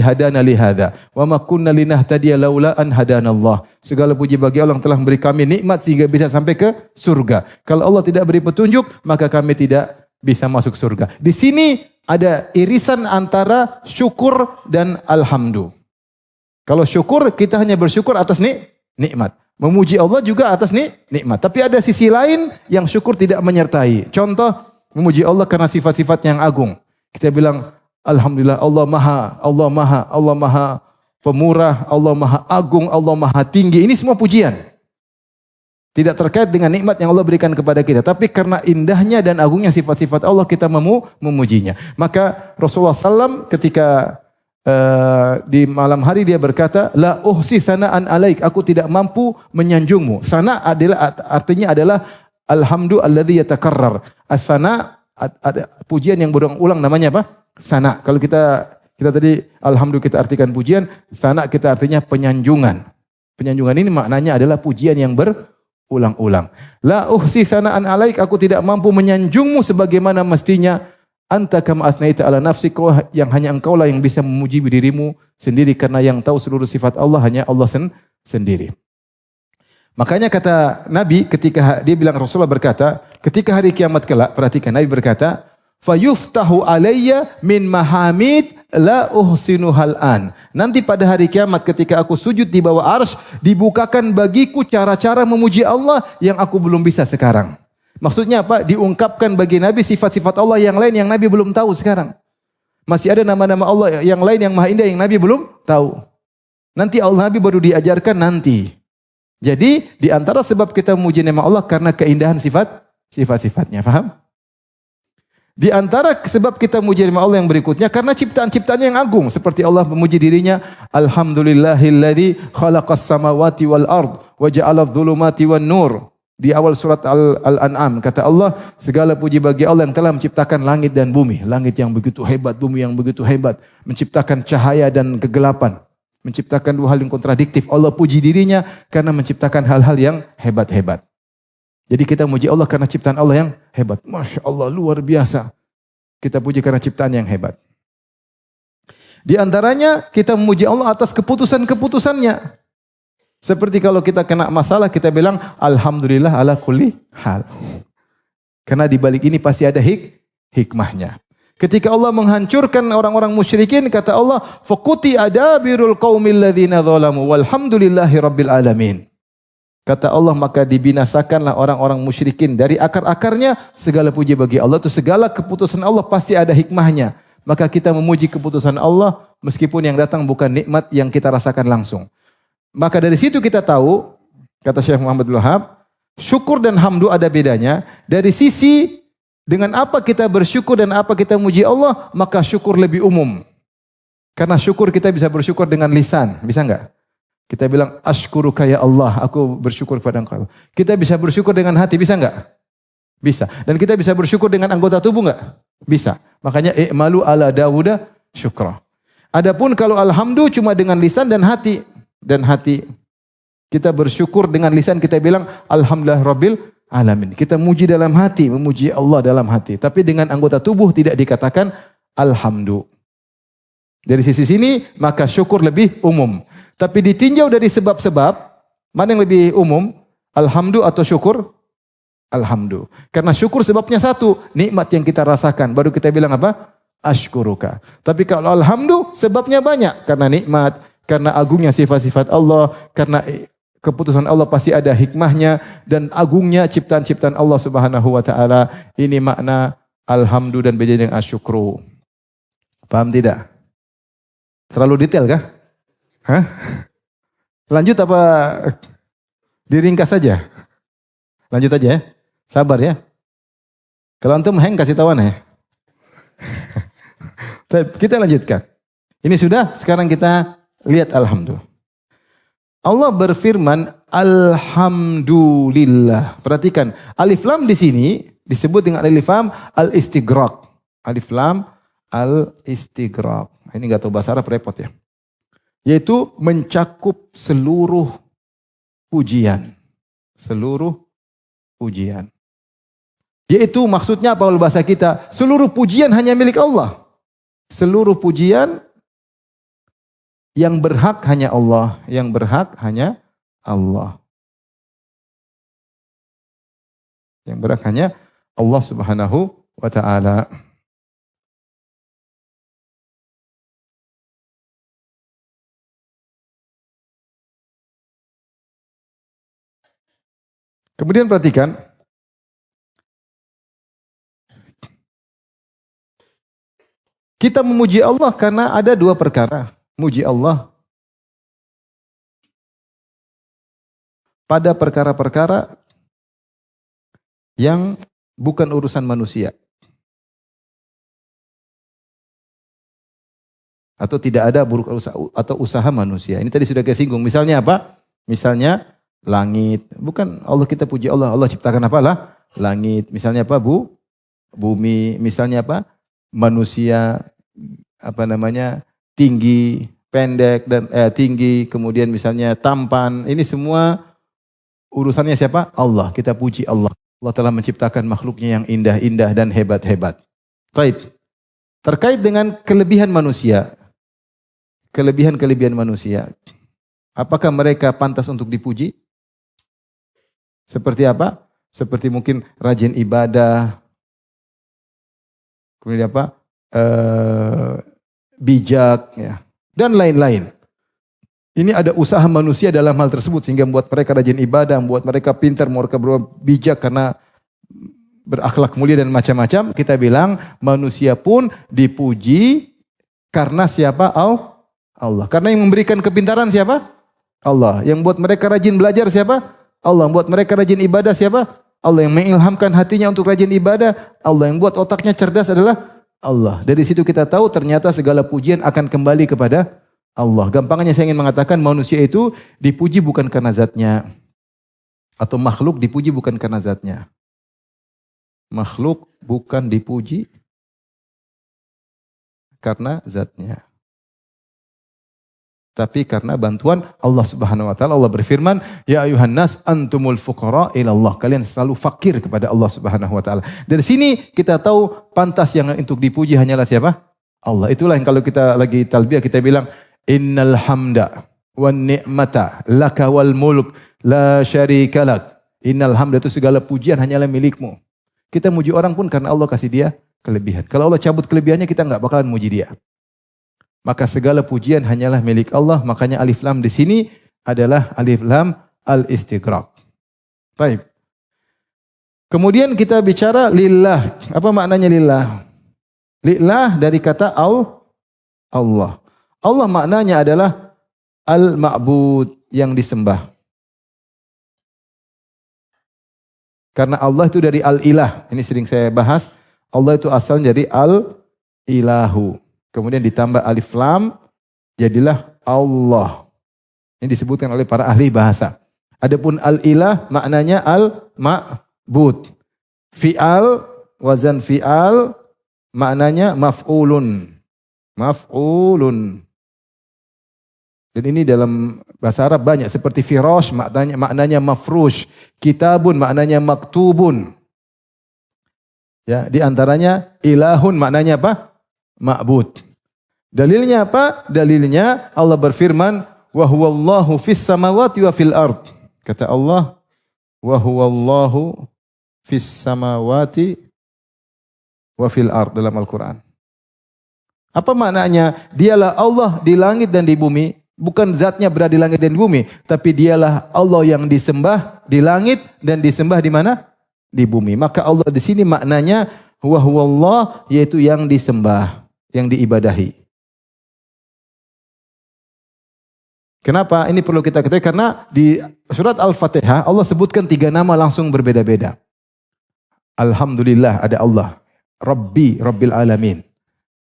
hadana li hadza wa ma kunna linahtadiya laula an hadanallah. Segala puji bagi Allah yang telah memberi kami nikmat sehingga bisa sampai ke surga. Kalau Allah tidak beri petunjuk, maka kami tidak bisa masuk surga. Di sini ada irisan antara syukur dan alhamdu. Kalau syukur, kita hanya bersyukur atas nikmat. Memuji Allah juga atas nikmat. Tapi ada sisi lain yang syukur tidak menyertai. Contoh, memuji Allah karena sifat-sifat yang agung. Kita bilang, alhamdulillah Allah maha pemurah, Allah maha agung, Allah maha tinggi. Ini semua pujian. Tidak terkait dengan nikmat yang Allah berikan kepada kita. Tapi karena indahnya dan agungnya sifat-sifat Allah, kita memujinya. Maka Rasulullah SAW ketika di malam hari dia berkata, la uhsi sana'an alaik, aku tidak mampu menyanjungmu. Sana adalah artinya adalah alhamdu alladzi yatakarrar. As-sana ada pujian yang berulang-ulang, namanya apa? Sana. Kalau kita tadi alhamdu kita artikan pujian, sana kita artinya penyanjungan. Penyanjungan ini maknanya adalah pujian yang berulang-ulang. La uhsi sana'an alaik, aku tidak mampu menyanjungmu sebagaimana mestinya. Anta kama asnaita ala nafsi, kau yang hanya engkau lah yang bisa memuji dirimu sendiri, karena yang tahu seluruh sifat Allah hanya Allah sendiri. Makanya kata Nabi ketika dia bilang, Rasulullah berkata, ketika hari kiamat kelak, perhatikan Nabi berkata, fayuftahu alayya min mahamid la uhsinu hal'an. Nanti pada hari kiamat ketika aku sujud di bawah arsy, dibukakan bagiku cara-cara memuji Allah yang aku belum bisa sekarang. Maksudnya apa? Diungkapkan bagi Nabi sifat-sifat Allah yang lain yang Nabi belum tahu sekarang. Masih ada nama-nama Allah yang lain yang maha indah yang Nabi belum tahu. Nanti Allah Nabi baru diajarkan nanti. Jadi di antara sebab kita memuji nama Allah karena keindahan sifat-sifatnya. Faham? Di antara sebab kita memuji nama Allah yang berikutnya karena ciptaan-ciptaannya yang agung. Seperti Allah memuji dirinya, alhamdulillahilladzi khalaqas samawati wal ard wa ja'ala adh-dhulumati wan nur. Di awal surat Al-An'am kata Allah, segala puji bagi Allah yang telah menciptakan langit dan bumi. Langit yang begitu hebat, bumi yang begitu hebat. Menciptakan cahaya dan kegelapan. Menciptakan dua hal yang kontradiktif. Allah puji dirinya karena menciptakan hal-hal yang hebat-hebat. Jadi kita muji Allah karena ciptaan Allah yang hebat. Masya Allah, luar biasa. Kita puji karena ciptaan yang hebat. Di antaranya kita memuji Allah atas keputusan-keputusannya. Seperti kalau kita kena masalah, kita bilang alhamdulillah ala kulli hal. Karena di balik ini pasti ada hikmahnya. Ketika Allah menghancurkan orang-orang musyrikin, kata Allah, faquti adabirul qaumil ladzina zalamu walhamdulillahi rabbil alamin. Kata Allah, maka dibinasakanlah orang-orang musyrikin dari akar-akarnya. Segala puji bagi Allah. Itu segala keputusan Allah pasti ada hikmahnya. Maka kita memuji keputusan Allah meskipun yang datang bukan nikmat yang kita rasakan langsung. Maka dari situ kita tahu, kata Syekh Muhammad Wahab, syukur dan hamdu ada bedanya. Dari sisi dengan apa kita bersyukur dan apa kita memuji Allah, maka syukur lebih umum. Karena syukur kita bisa bersyukur dengan lisan, bisa enggak? Kita bilang asykuruka ya Allah, aku bersyukur kepada Engkau. Kita bisa bersyukur dengan hati, bisa enggak? Bisa. Dan kita bisa bersyukur dengan anggota tubuh enggak? Bisa. Makanya i'malu ala Dawuda syukra. Adapun kalau alhamdu cuma dengan lisan dan hati. Kita bersyukur dengan lisan, kita bilang alhamdulillah rabbil alamin. Kita muji dalam hati, memuji Allah dalam hati. Tapi dengan anggota tubuh tidak dikatakan alhamdu. Dari sisi sini maka syukur lebih umum. Tapi ditinjau dari sebab-sebab, mana yang lebih umum? Alhamdu atau syukur? Alhamdu. Karena syukur sebabnya satu, nikmat yang kita rasakan. Baru kita bilang apa? Ashkuruka. Tapi kalau alhamdu sebabnya banyak. Karena nikmat, karena agungnya sifat-sifat Allah, karena keputusan Allah pasti ada hikmahnya, dan agungnya ciptaan-ciptaan Allah Subhanahu wa taala. Ini makna alhamdu dan beda dengan asyukru. Paham tidak? Terlalu detail kah? Hah? Lanjut apa diringkas saja? Lanjut aja ya. Sabar ya. Kalau antum hang kasih tahuan ya. Kita lanjutkan. Ini sudah, sekarang kita lihat alhamdulillah. Allah berfirman alhamdulillah. Perhatikan, alif lam di sini disebut dengan alif lam al-istighraq. Alif lam al-istighraq. Ini enggak tahu bahasa Arab, repot ya. Yaitu mencakup seluruh pujian. Seluruh pujian. Yaitu maksudnya apa kalau bahasa kita? Seluruh pujian hanya milik Allah. Seluruh pujian yang berhak hanya Allah. Yang berhak hanya Allah. Yang berhak hanya Allah Subhanahu wa ta'ala. Kemudian perhatikan, kita memuji Allah karena ada dua perkara. Muji Allah pada perkara-perkara yang bukan urusan manusia. Atau tidak ada buruk atau usaha manusia. Ini tadi sudah kita singgung. Misalnya apa? Misalnya langit. Bukan Allah kita puji Allah. Allah ciptakan apa lah? Langit. Misalnya apa? Bumi. Misalnya apa? Manusia. Tinggi, pendek dan tinggi. Kemudian misalnya tampan. Ini semua urusannya siapa? Allah. Kita puji Allah. Allah telah menciptakan makhluknya yang indah-indah dan hebat-hebat. Baik. Terkait dengan kelebihan manusia. Kelebihan manusia. Apakah mereka pantas untuk dipuji? Seperti apa? Seperti mungkin rajin ibadah. Kemudian apa? Bijak. Ya. Dan lain-lain. Ini ada usaha manusia dalam hal tersebut. Sehingga membuat mereka rajin ibadah. Membuat mereka pintar. Mereka bijak karena berakhlak mulia dan macam-macam. Kita bilang manusia pun dipuji karena siapa? Allah. Karena yang memberikan kepintaran siapa? Allah. Yang buat mereka rajin belajar siapa? Allah. Yang buat mereka rajin ibadah siapa? Allah. Yang mengilhamkan hatinya untuk rajin ibadah. Allah. Yang buat otaknya cerdas adalah Allah. Dari situ kita tahu ternyata segala pujian akan kembali kepada Allah. Gampangnya saya ingin mengatakan manusia itu dipuji bukan karena zatnya. Atau makhluk dipuji bukan karena zatnya. Makhluk bukan dipuji karena zatnya. Tapi karena bantuan Allah Subhanahu wa taala. Allah berfirman, "Ya ayuhan nas antumul fuqara ila Allah." Kalian selalu fakir kepada Allah Subhanahu wa taala. Dari sini kita tahu pantas yang untuk dipuji hanyalah siapa? Allah. Itulah yang kalau kita lagi talbiyah kita bilang innal hamda wan ni'mata laka wal mulk la syarika lak. Innal hamda, itu segala pujian hanyalah milikmu. Kita muji orang pun karena Allah kasih dia kelebihan. Kalau Allah cabut kelebihannya, kita enggak bakalan muji dia. Maka segala pujian hanyalah milik Allah. Makanya alif lam di sini adalah alif lam al-istighraq. Baik. Kemudian kita bicara lillah. Apa maknanya lillah? Lillah dari kata Allah. Allah maknanya adalah al-ma'bud, yang disembah. Karena Allah itu dari al-ilah. Ini sering saya bahas. Allah itu asalnya dari al-ilahu. Kemudian ditambah alif lam, jadilah Allah. Ini disebutkan oleh para ahli bahasa. Adapun al-ilah maknanya al-ma'bud. Fi'al, wazan fi'al maknanya maf'ulun. Maf'ulun. Dan ini dalam bahasa Arab banyak, seperti firash maknanya mafrush, kitabun maknanya maktubun. Ya, di antaranya ilahun maknanya apa? Ma'bud. Dalilnya apa? Dalilnya Allah berfirman, wa huwallahu fis samawati wa fil ard. Kata Allah, wa huwallahu fis samawati wa fil ard dalam Al-Qur'an. Apa maknanya? Dialah Allah di langit dan di bumi. Bukan zatnya berada di langit dan di bumi, tapi dialah Allah yang disembah di langit dan disembah di mana? Di bumi. Maka Allah di sini maknanya wa huwallah, yaitu yang disembah, yang diibadahi. Kenapa? Ini perlu kita ketahui karena di surat Al-Fatihah Allah sebutkan 3 nama langsung berbeda-beda. Alhamdulillah ada Allah, Rabbil alamin.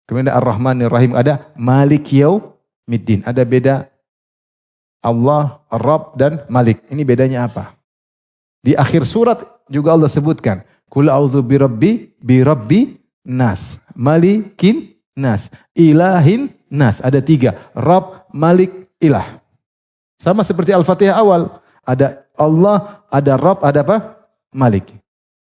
Kemudian Ar-Rahmanir Rahim, ada Malik Yaumiddin. Ada beda Allah, Rabb dan Malik. Ini bedanya apa? Di akhir surat juga Allah sebutkan, Qul a'udzu birabbi nas, malikin nas, ilahin nas. Ada 3, Rabb, Malik, Ilah. Sama seperti Al-Fatihah awal. Ada Allah, ada Rabb, ada apa? Malik.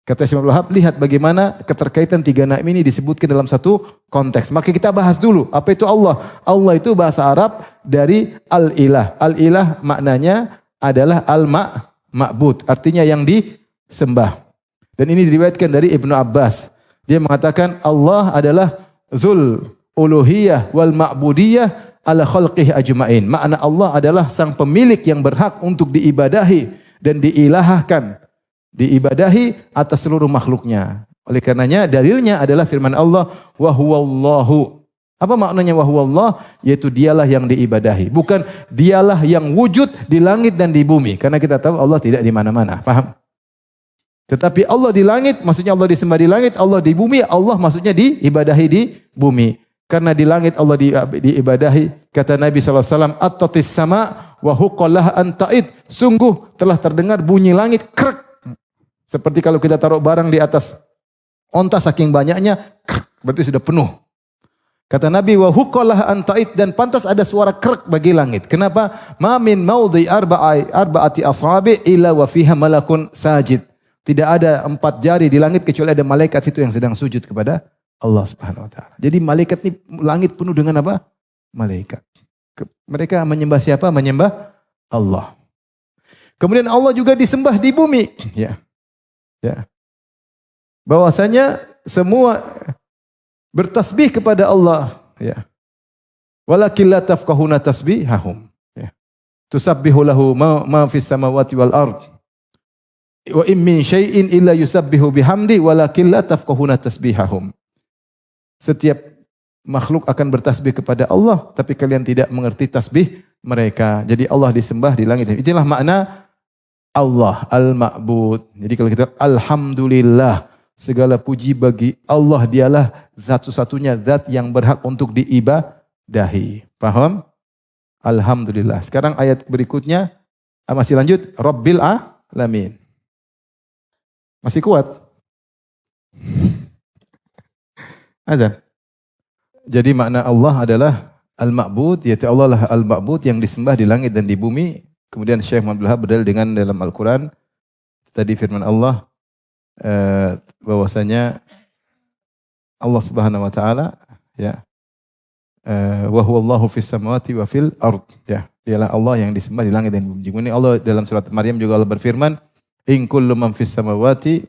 Kata Syekh Abdul Wahab, lihat bagaimana keterkaitan 3 nama ini disebutkan dalam satu konteks. Maka kita bahas dulu, apa itu Allah? Allah itu bahasa Arab dari al-ilah. Al-ilah maknanya adalah al-ma'bud, artinya yang disembah. Dan ini diriwayatkan dari Ibnu Abbas. Dia mengatakan Allah adalah Dzul uluhiyah wal ma'budiyah ala khalqihi ajma'in. Makna Allah adalah sang pemilik yang berhak untuk diibadahi dan diilahahkan, diibadahi atas seluruh makhluknya. Oleh karenanya dalilnya adalah firman Allah, wa huwallahu. Apa maknanya wa huwallah? Yaitu dialah yang diibadahi, bukan dialah yang wujud di langit dan di bumi. Karena kita tahu Allah tidak di mana-mana, paham? Tetapi Allah di langit, maksudnya Allah disembah di langit, Allah di bumi, Allah maksudnya diibadahi di bumi. Karena di langit Allah diibadahi, kata Nabi SAW, at-tatis sama wa huqallah anta'id. Sungguh telah terdengar bunyi langit krek. Seperti kalau kita taruh barang di atas onta saking banyaknya, berarti sudah penuh. Kata Nabi, wa huqallah anta'id, dan pantas ada suara krek bagi langit. Kenapa? Ma min maudhi arba'ati ashabi illa wa fiha malakun sajid. Tidak ada 4 jari di langit kecuali ada malaikat situ yang sedang sujud kepada Allah Subhanahu wa taala. Jadi malaikat ini, langit penuh dengan apa? Malaikat. Mereka menyembah siapa? Menyembah Allah. Kemudian Allah juga disembah di bumi, ya. Ya. Bahwasanya semua bertasbih kepada Allah, ya. Walakin la tafqahuna tasbihahum, ya. Tusabbihu lahu ma fis samawati wal ard. Wa in min syai'in illa yusabbihu bihamdi walakin la tafqahuna tasbihahum. Setiap makhluk akan bertasbih kepada Allah, tapi kalian tidak mengerti tasbih mereka. Jadi Allah disembah di langit. Itulah makna Allah al-ma'bud. Jadi kalau kita alhamdulillah, segala puji bagi Allah, dialah zat satu-satunya zat yang berhak untuk diibadahi. Paham? Alhamdulillah. Sekarang ayat berikutnya, masih lanjut, Rabbil alamin. Masih kuat? Azan. Jadi makna Allah adalah al-ma'bud, yaitu Allah lah al-ma'bud yang disembah di langit dan di bumi. Kemudian Syekh Muhammad Abdul Wahab berdalil dengan dalam Al-Quran. Tadi firman Allah, bahwasanya Allah Subhanahu wa taala, ya, wa huwallahu fis samawati wa fil ard. Ya, dialah Allah yang disembah di langit dan bumi. Ini Allah dalam surat Maryam juga Allah berfirman, in kullu man fis samawati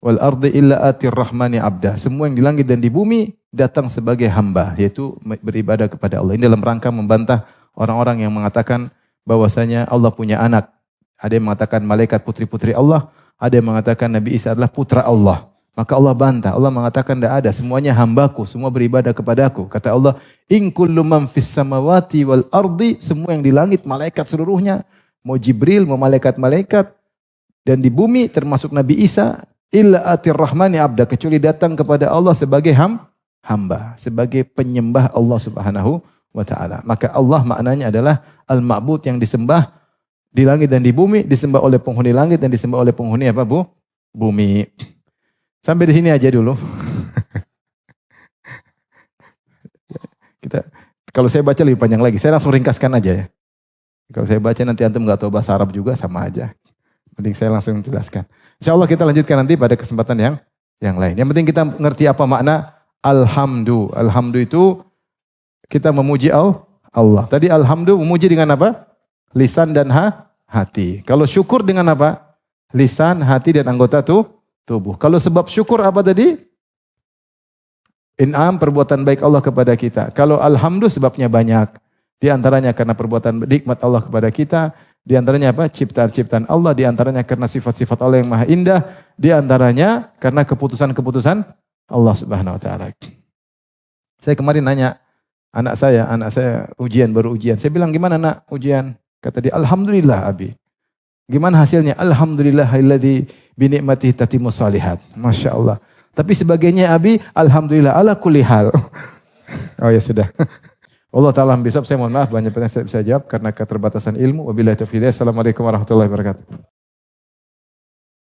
wal ardi illa atir rahmani abda. Semua yang di langit dan di bumi datang sebagai hamba, yaitu beribadah kepada Allah. Ini dalam rangka membantah orang-orang yang mengatakan bahwasanya Allah punya anak. Ada yang mengatakan malaikat putri-putri Allah, ada yang mengatakan Nabi Isa adalah putra Allah. Maka Allah bantah, Allah mengatakan tidak ada, semuanya hambaku, semua beribadah kepadaku. Kata Allah, in kullu man fis samawati wal ardi, semua yang di langit, malaikat seluruhnya, mau Jibril, mau malaikat-malaikat, dan di bumi termasuk Nabi Isa, illa atir rahmani abda, kecuali datang kepada Allah sebagai hamba, sebagai penyembah Allah Subhanahu wa ta'ala. Maka Allah maknanya adalah al-ma'bud yang disembah di langit dan di bumi, disembah oleh penghuni langit dan disembah oleh penghuni apa Bu? Bumi. Sampai di sini aja dulu. Kalau saya baca lebih panjang lagi, saya langsung ringkaskan aja ya. Kalau saya baca nanti antum nggak tahu bahasa Arab juga sama aja. Mending saya langsung jelaskan. Insya Allah kita lanjutkan nanti pada kesempatan yang lain. Yang penting kita ngerti apa makna alhamdu. Alhamdu itu kita memuji Allah. Tadi alhamdu memuji dengan apa? Lisan dan hati. Kalau syukur dengan apa? Lisan, hati dan anggota tubuh. Kalau sebab syukur apa tadi? In'am, perbuatan baik Allah kepada kita. Kalau alhamdulillah sebabnya banyak. Di antaranya karena perbuatan nikmat Allah kepada kita. Di antaranya apa? Ciptaan-ciptaan Allah. Di antaranya karena sifat-sifat Allah yang maha indah. Di antaranya karena keputusan-keputusan Allah Subhanahu wa ta'ala. Saya kemarin nanya anak saya baru ujian. Saya bilang, gimana nak ujian? Kata dia, alhamdulillah abi. Gimana hasilnya? Alhamdulillahilladzi binikmatihi tatimmus shalihat. Masya Allah. Tapi sebagainya abi, alhamdulillah ala kulli hal. Oh ya sudah. Allah Ta'ala besok saya mohon maaf banyak pertanyaan saya bisa jawab karena keterbatasan ilmu. Wabillahi taufiq. Assalamualaikum warahmatullahi wabarakatuh.